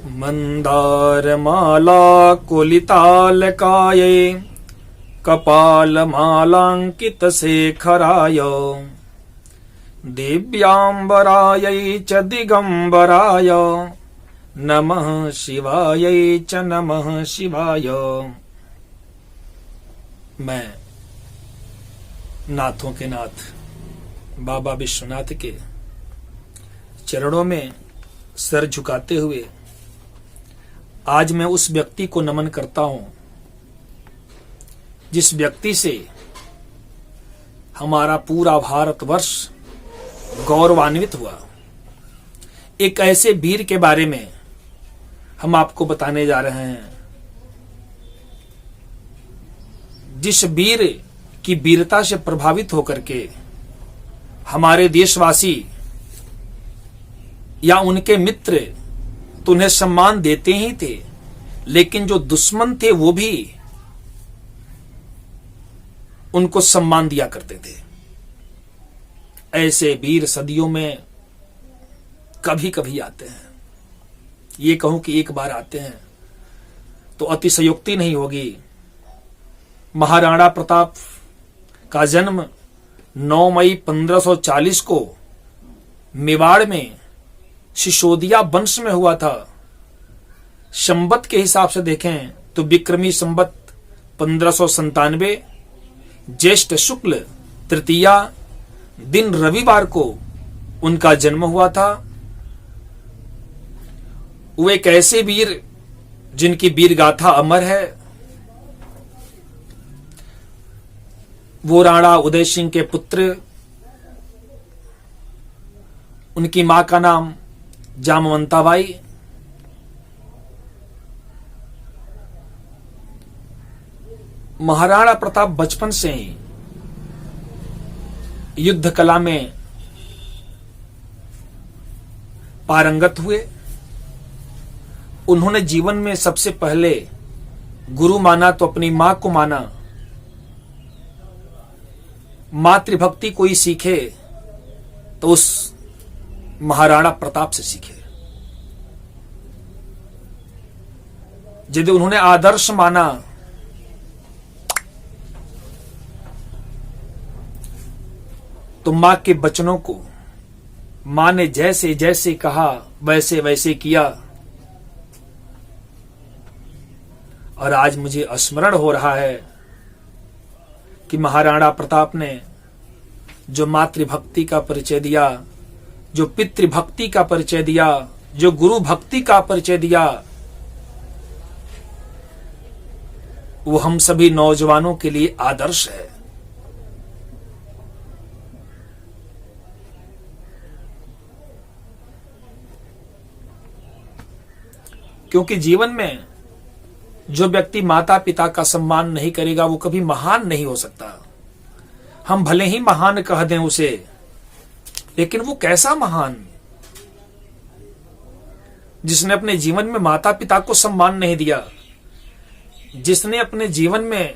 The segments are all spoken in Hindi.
मंदारमाला कुलितालकायै कपालमालाङ्कितशेखराय दिव्याम्बरायै च दिगंबराय नमः शिवायै च नमः शिवाय। मैं नाथों के नाथ बाबा विश्वनाथ के चरणों में सर झुकाते हुए आज मैं उस व्यक्ति को नमन करता हूं जिस व्यक्ति से हमारा पूरा भारतवर्ष गौरवान्वित हुआ। एक ऐसे वीर के बारे में हम आपको बताने जा रहे हैं जिस वीर की वीरता से प्रभावित होकर के हमारे देशवासी या उनके मित्र तो उन्हें सम्मान देते ही थे, लेकिन जो दुश्मन थे वो भी उनको सम्मान दिया करते थे। ऐसे वीर सदियों में कभी कभी आते हैं। ये कहूं कि एक बार आते हैं तो अतिशयोक्ति नहीं होगी। महाराणा प्रताप का जन्म 9 मई 1540 को मेवाड़ में सिसोदिया वंश में हुआ था। संवत के हिसाब से देखें तो विक्रमी संवत 1597 ज्येष्ठ शुक्ल तृतीया दिन रविवार को उनका जन्म हुआ था। वो एक ऐसे वीर जिनकी वीर गाथा अमर है। वो राणा उदय सिंह के पुत्र, उनकी मां का नाम जामवंताबाई। महाराणा प्रताप बचपन से ही युद्ध कला में पारंगत हुए। उन्होंने जीवन में सबसे पहले गुरु माना तो अपनी मां को माना। मातृभक्ति कोई सीखे तो उस महाराणा प्रताप से सीखे। यदि उन्होंने आदर्श माना तो मां के वचनों को मां ने जैसे जैसे कहा वैसे वैसे किया। और आज मुझे स्मरण हो रहा है कि महाराणा प्रताप ने जो मातृभक्ति का परिचय दिया, जो पितृभक्ति का परिचय दिया, जो गुरु भक्ति का परिचय दिया, वो हम सभी नौजवानों के लिए आदर्श है। क्योंकि जीवन में जो व्यक्ति माता पिता का सम्मान नहीं करेगा वो कभी महान नहीं हो सकता। हम भले ही महान कह दें उसे, लेकिन वो कैसा महान जिसने अपने जीवन में माता पिता को सम्मान नहीं दिया, जिसने अपने जीवन में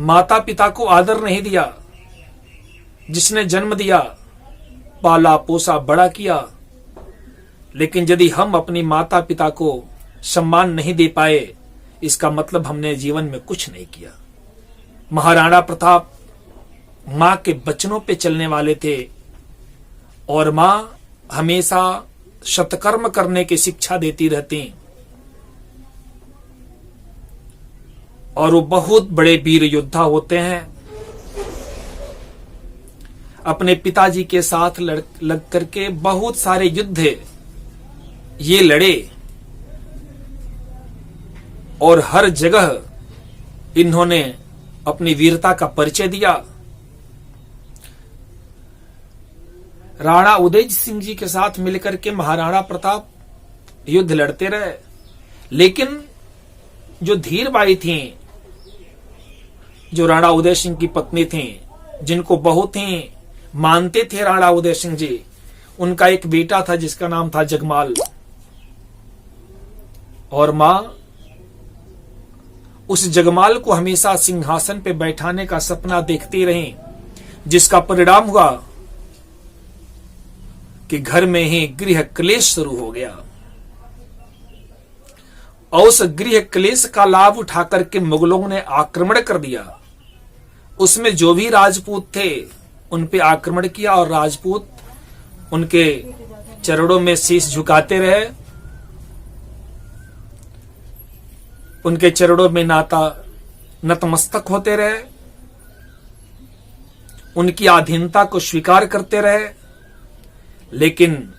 माता पिता को आदर नहीं दिया, जिसने जन्म दिया, पाला पोसा बड़ा किया, लेकिन यदि हम अपनी माता पिता को सम्मान नहीं दे पाए इसका मतलब हमने जीवन में कुछ नहीं किया। महाराणा प्रताप मां के वचनों पे चलने वाले थे और मां हमेशा सत्कर्म करने की शिक्षा देती रहती और वो बहुत बड़े वीर योद्धा होते हैं। अपने पिताजी के साथ लग करके बहुत सारे युद्ध ये लड़े और हर जगह इन्होंने अपनी वीरता का परिचय दिया। राणा उदय सिंह जी के साथ मिलकर के महाराणा प्रताप युद्ध लड़ते रहे, लेकिन जो धीरबाई थी, जो राणा उदय सिंह की पत्नी थी, जिनको बहुत ही मानते थे राणा उदय सिंह जी, उनका एक बेटा था जिसका नाम था जगमाल। और मां उस जगमाल को हमेशा सिंहासन पे बैठाने का सपना देखती रही, जिसका परिणाम हुआ कि घर में ही गृह क्लेश शुरू हो गया। और उस गृह क्लेश का लाभ उठा करके मुगलों ने आक्रमण कर दिया। उसमें जो भी राजपूत थे उन पे आक्रमण किया और राजपूत उनके चरणों में शीश झुकाते रहे, उनके चरणों में नतमस्तक होते रहे, उनकी अधीनता को स्वीकार करते रहे। लेकिन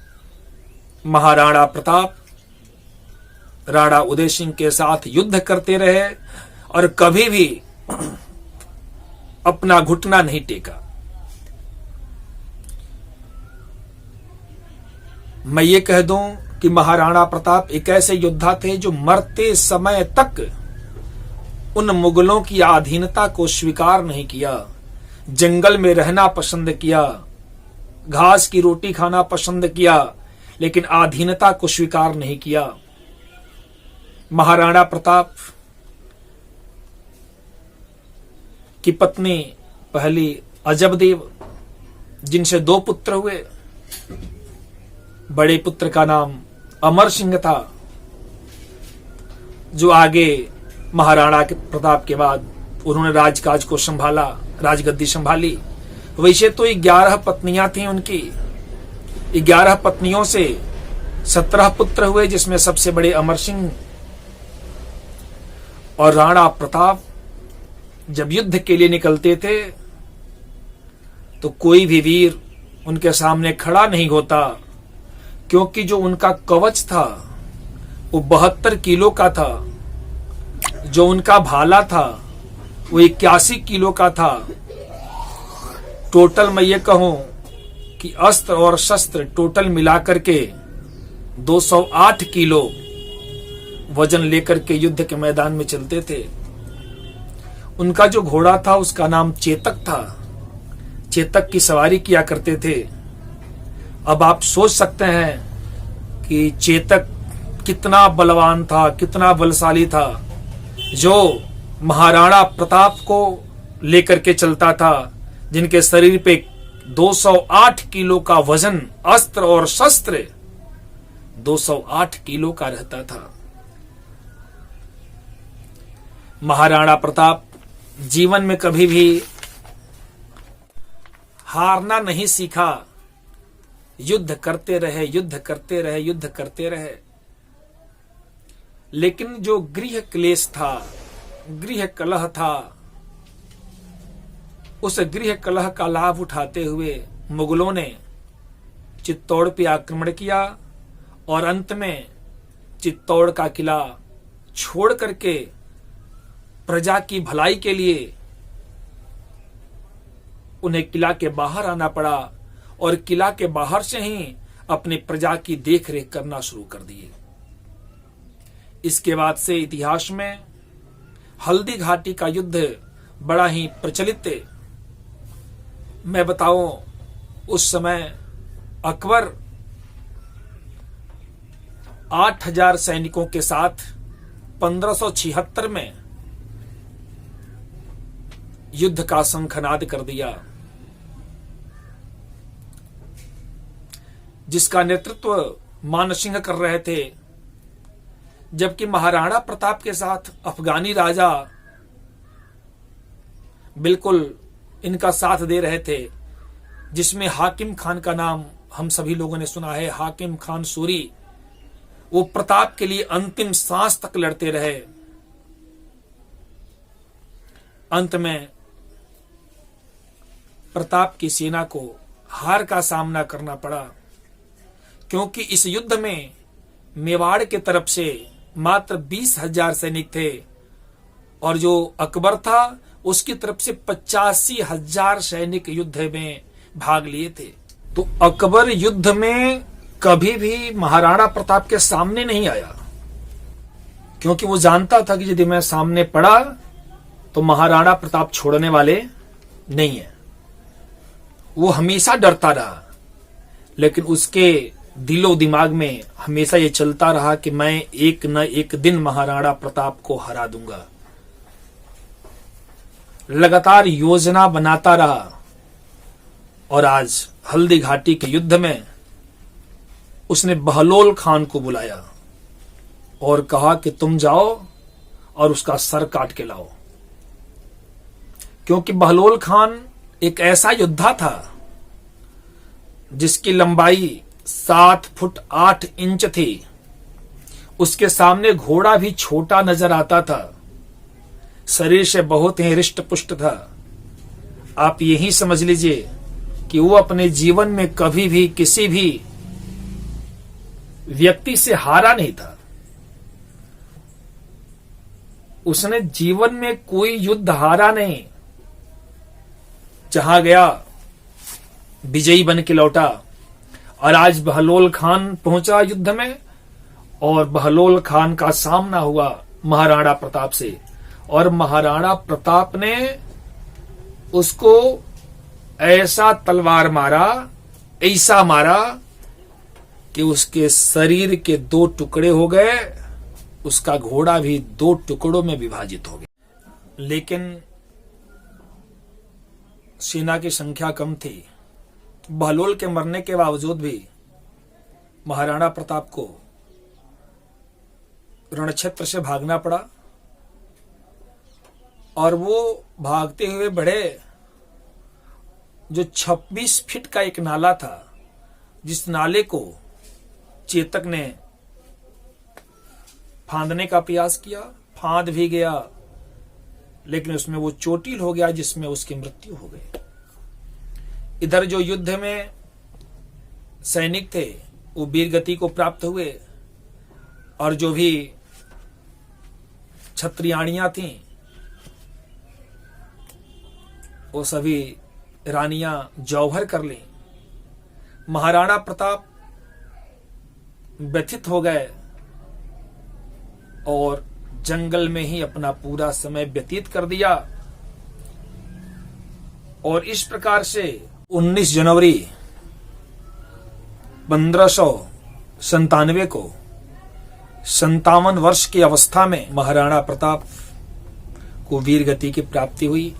महाराणा प्रताप राणा उदय सिंह के साथ युद्ध करते रहे और कभी भी अपना घुटना नहीं टेका। मैं ये कह दूं कि महाराणा प्रताप एक ऐसे योद्धा थे जो मरते समय तक उन मुगलों की अधीनता को स्वीकार नहीं किया। जंगल में रहना पसंद किया, घास की रोटी खाना पसंद किया, लेकिन अधीनता को स्वीकार नहीं किया। महाराणा प्रताप की पत्नी पहली अजबदेव, जिनसे 2 पुत्र हुए। बड़े पुत्र का नाम अमर सिंह था, जो आगे महाराणा के प्रताप के बाद उन्होंने राजकाज को संभाला, राजगद्दी संभाली। वैसे तो 11 पत्नियां थी उनकी। 11 पत्नियों से 17 पुत्र हुए, जिसमें सबसे बड़े अमर सिंह। और राणा प्रताप जब युद्ध के लिए निकलते थे तो कोई भी वीर उनके सामने खड़ा नहीं होता, क्योंकि जो उनका कवच था वो 72 किलो का था, जो उनका भाला था वो 81 किलो का था। टोटल मैं ये कहूं कि अस्त्र और शस्त्र टोटल मिलाकर के 208 किलो वजन लेकर के युद्ध के मैदान में चलते थे। उनका जो घोड़ा था उसका नाम चेतक था। चेतक की सवारी किया करते थे। अब आप सोच सकते हैं कि चेतक कितना बलवान था, कितना बलशाली था, जो महाराणा प्रताप को लेकर के चलता था, जिनके शरीर पे 208 किलो का वजन, अस्त्र और शस्त्र 208 किलो का रहता था। महाराणा प्रताप जीवन में कभी भी हारना नहीं सीखा। युद्ध करते रहे, युद्ध करते रहे, युद्ध करते रहे। लेकिन जो गृह क्लेश था, गृह कलह था, उस गृह कलह का लाभ उठाते हुए मुगलों ने चित्तौड़ पे आक्रमण किया और अंत में चित्तौड़ का किला छोड़ करके प्रजा की भलाई के लिए उन्हें किला के बाहर आना पड़ा और किला के बाहर से ही अपनी प्रजा की देखरेख करना शुरू कर दिए। इसके बाद से इतिहास में हल्दी घाटी का युद्ध बड़ा ही प्रचलित है। मैं बताऊं, उस समय अकबर 8000 सैनिकों के साथ 1576 में युद्ध का शंखनाद कर दिया, जिसका नेतृत्व मानसिंह कर रहे थे, जबकि महाराणा प्रताप के साथ अफगानी राजा बिल्कुल इनका साथ दे रहे थे, जिसमें हाकिम खान का नाम हम सभी लोगों ने सुना है। हाकिम खान सूरी, वो प्रताप के लिए अंतिम सांस तक लड़ते रहे। अंत में प्रताप की सेना को हार का सामना करना पड़ा, क्योंकि इस युद्ध में मेवाड़ के तरफ से मात्र 20,000 सैनिक थे और जो अकबर था उसकी तरफ से 85,000 सैनिक युद्ध में भाग लिए थे। तो अकबर युद्ध में कभी भी महाराणा प्रताप के सामने नहीं आया, क्योंकि वो जानता था कि यदि मैं सामने पड़ा तो महाराणा प्रताप छोड़ने वाले नहीं है। वो हमेशा डरता रहा, लेकिन उसके दिलो दिमाग में हमेशा ये चलता रहा कि मैं एक न एक दिन महाराणा प्रताप को हरा दूंगा। लगातार योजना बनाता रहा और आज हल्दी घाटी के युद्ध में उसने बहलोल खान को बुलाया। और कहा कि तुम जाओ और उसका सर काट के लाओ, क्योंकि बहलोल खान एक ऐसा योद्धा था जिसकी लंबाई 7 फुट 8 इंच थी। उसके सामने घोड़ा भी छोटा नजर आता था, शरीर से बहुत ही हृष्ट पुष्ट था। आप यही समझ लीजिए कि वो अपने जीवन में कभी भी किसी भी व्यक्ति से हारा नहीं था। उसने जीवन में कोई युद्ध हारा नहीं, जहां गया विजयी बन के लौटा। और आज बहलोल खान पहुंचा युद्ध में और बहलोल खान का सामना हुआ महाराणा प्रताप से, और महाराणा प्रताप ने उसको ऐसा तलवार मारा, ऐसा मारा कि उसके शरीर के 2 टुकड़े हो गए, उसका घोड़ा भी 2 टुकड़ों में विभाजित हो गया। लेकिन सेना की संख्या कम थी। बहलोल के मरने के बावजूद भी महाराणा प्रताप को रणक्षेत्र से भागना पड़ा, और वो भागते हुए बढ़े। जो 26 फीट का एक नाला था, जिस नाले को चेतक ने फांदने का प्रयास किया, फांद भी गया, लेकिन उसमें वो चोटिल हो गया जिसमें उसकी मृत्यु हो गई। इधर जो युद्ध में सैनिक थे वो वीर गति को प्राप्त हुए, और जो भी क्षत्रियाणियां थीं वो सभी रानियां जौहर कर ली। महाराणा प्रताप व्यथित हो गए और जंगल में ही अपना पूरा समय व्यतीत कर दिया। और इस प्रकार से 19 जनवरी 1597 को 57 वर्ष की अवस्था में महाराणा प्रताप को वीर गति की प्राप्ति हुई।